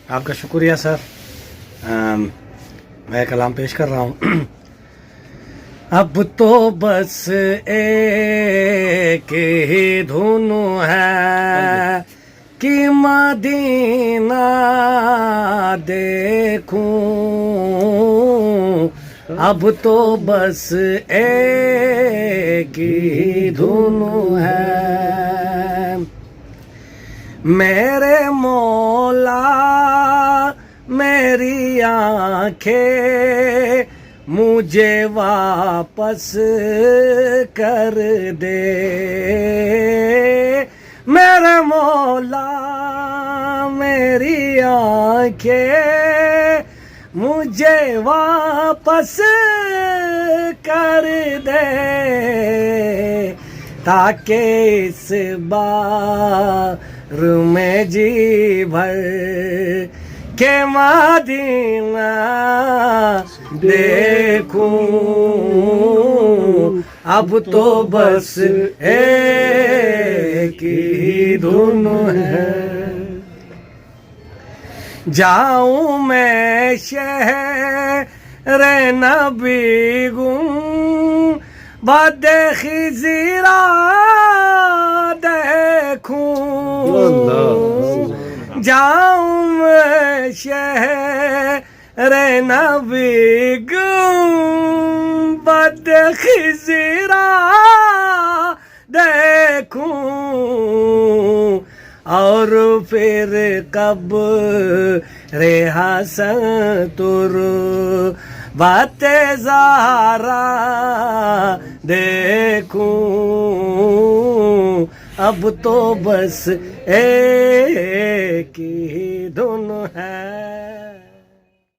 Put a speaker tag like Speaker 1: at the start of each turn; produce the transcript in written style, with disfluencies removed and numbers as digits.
Speaker 1: आपका शुक्रिया सर। मैं कलाम पेश कर रहा हूँ। अब तो बस एक ही धुन है कि मदीना देखूं। अब तो बस एक ही धुन है, मेरे मौला मेरी आंखें मुझे वापस कर दे। मेरे मौला मेरी आंखें मुझे वापस कर दे, ताकि इस बार में जी भर के मदीना देखूं। अब तो बस एक ही धुन है, जाऊं मैं शहर नबी गुम बदे खिज़रा देखूं। जाऊं मैं शहर नबी गुम बदे खिज़रा देखूं, और फिर कब रे हसन तुर बाते ज़हरा देखूं। अब तो बस एक ही धुन है।